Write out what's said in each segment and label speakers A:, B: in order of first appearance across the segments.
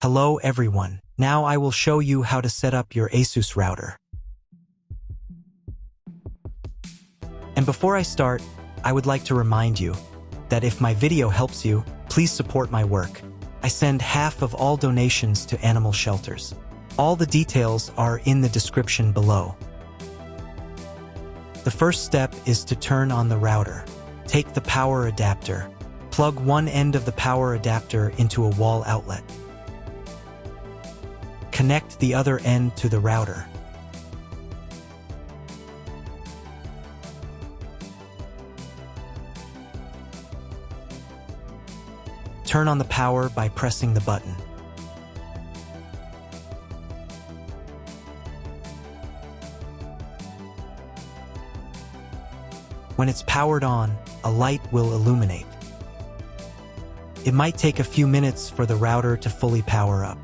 A: Hello everyone, now I will show you how to set up your ASUS router. And before I start, I would like to remind you that if my video helps you, please support my work. I send half of all donations to animal shelters. All the details are in the description below. The first step is to turn on the router. Take the power adapter. Plug one end of the power adapter into a wall outlet. Connect the other end to the router. Turn on the power by pressing the button. When it's powered on, a light will illuminate. It might take a few minutes for the router to fully power up.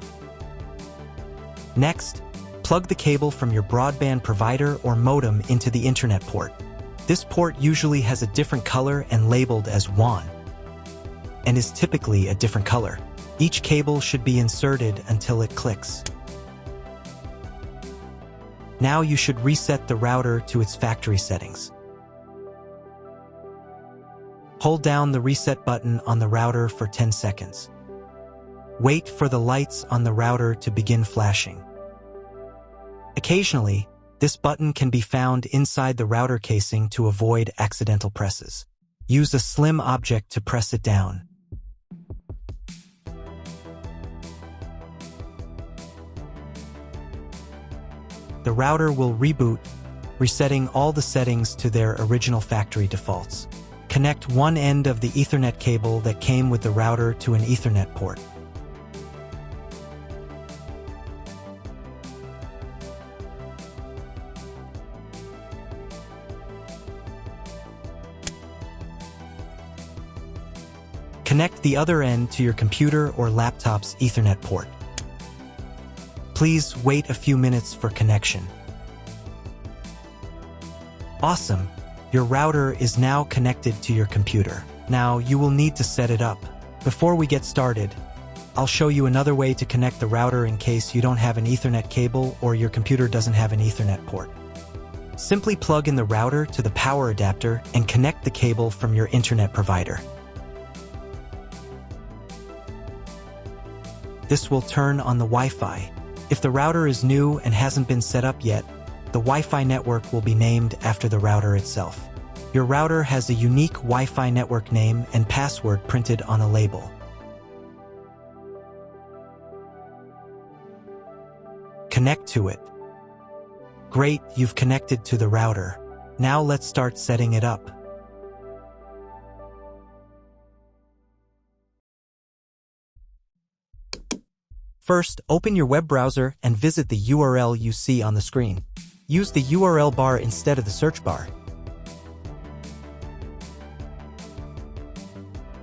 A: Next, plug the cable from your broadband provider or modem into the Internet port. This port usually has a different color and labeled as WAN, and is typically a different color. Each cable should be inserted until it clicks. Now you should reset the router to its factory settings. Hold down the reset button on the router for 10 seconds. Wait for the lights on the router to begin flashing. Occasionally, this button can be found inside the router casing to avoid accidental presses. Use a slim object to press it down. The router will reboot, resetting all the settings to their original factory defaults. Connect one end of the Ethernet cable that came with the router to an Ethernet port. Connect the other end to your computer or laptop's Ethernet port. Please wait a few minutes for connection. Awesome! Your router is now connected to your computer. Now you will need to set it up. Before we get started, I'll show you another way to connect the router in case you don't have an Ethernet cable or your computer doesn't have an Ethernet port. Simply plug in the router to the power adapter and connect the cable from your internet provider. This will turn on the Wi-Fi. If the router is new and hasn't been set up yet, the Wi-Fi network will be named after the router itself. Your router has a unique Wi-Fi network name and password printed on a label. Connect to it. Great, you've connected to the router. Now let's start setting it up. First, open your web browser and visit the URL you see on the screen. Use the URL bar instead of the search bar.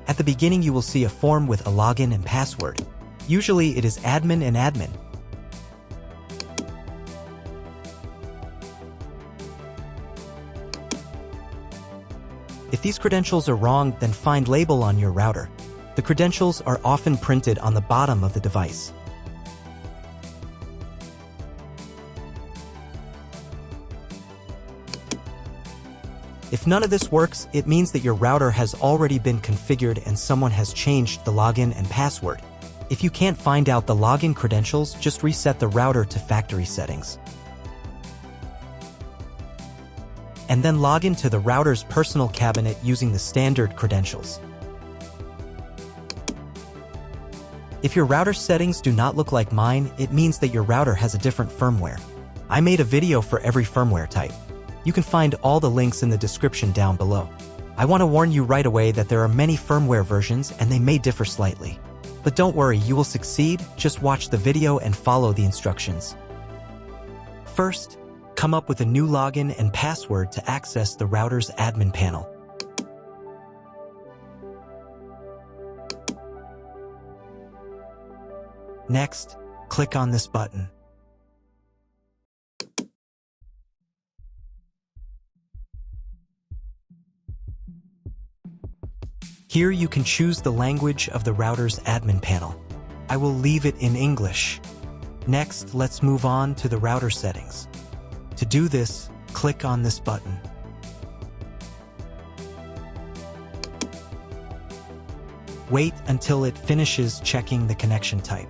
A: At the beginning, you will see a form with a login and password. Usually, it is admin and admin. If these credentials are wrong, then find label on your router. The credentials are often printed on the bottom of the device. If none of this works, it means that your router has already been configured and someone has changed the login and password. If you can't find out the login credentials, just reset the router to factory settings. And then log into the router's personal cabinet using the standard credentials. If your router settings do not look like mine, it means that your router has a different firmware. I made a video for every firmware type. You can find all the links in the description down below. I want to warn you right away that there are many firmware versions and they may differ slightly. But don't worry, you will succeed. Just watch the video and follow the instructions. First, come up with a new login and password to access the router's admin panel. Next, click on this button. Here you can choose the language of the router's admin panel. I will leave it in English. Next, let's move on to the router settings. To do this, click on this button. Wait until it finishes checking the connection type.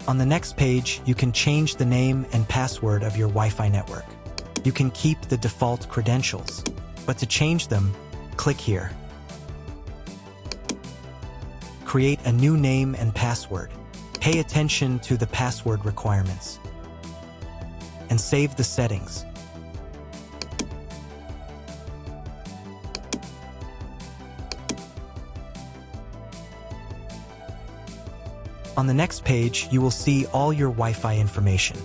A: On the next page, you can change the name and password of your Wi-Fi network. You can keep the default credentials, but to change them, click here. Create a new name and password. Pay attention to the password requirements. And save the settings. On the next page, you will see all your Wi-Fi information.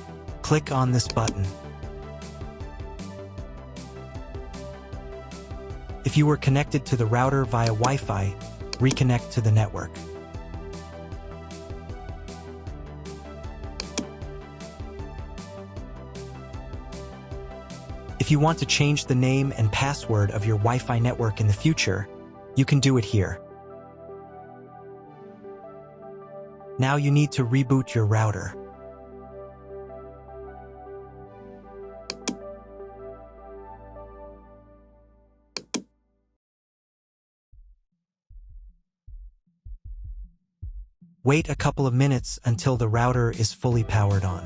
A: Click on this button. If you were connected to the router via Wi-Fi, reconnect to the network. If you want to change the name and password of your Wi-Fi network in the future, you can do it here. Now you need to reboot your router. Wait a couple of minutes until the router is fully powered on.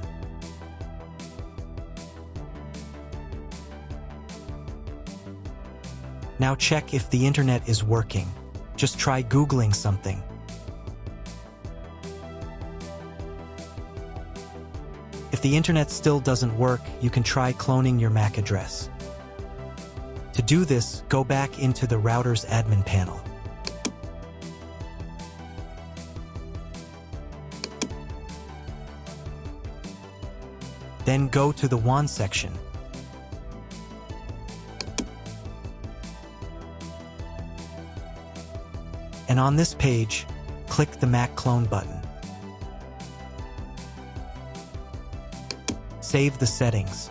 A: Now check if the internet is working. Just try Googling something. If the internet still doesn't work, you can try cloning your MAC address. To do this, go back into the router's admin panel. Then go to the WAN section. And on this page, click the MAC clone button. Save the settings.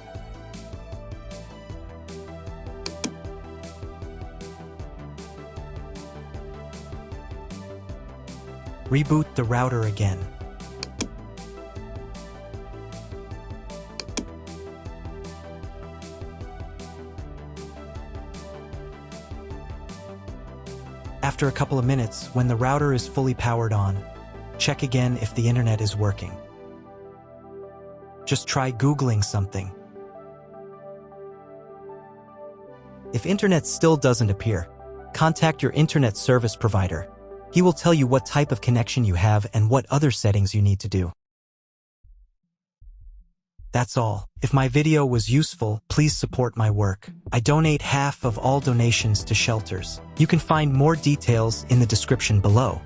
A: Reboot the router again. After a couple of minutes, when the router is fully powered on, check again if the internet is working. Just try Googling something. If internet still doesn't appear, contact your internet service provider. He will tell you what type of connection you have and what other settings you need to do. That's all. If my video was useful, please support my work. I donate half of all donations to shelters. You can find more details in the description below.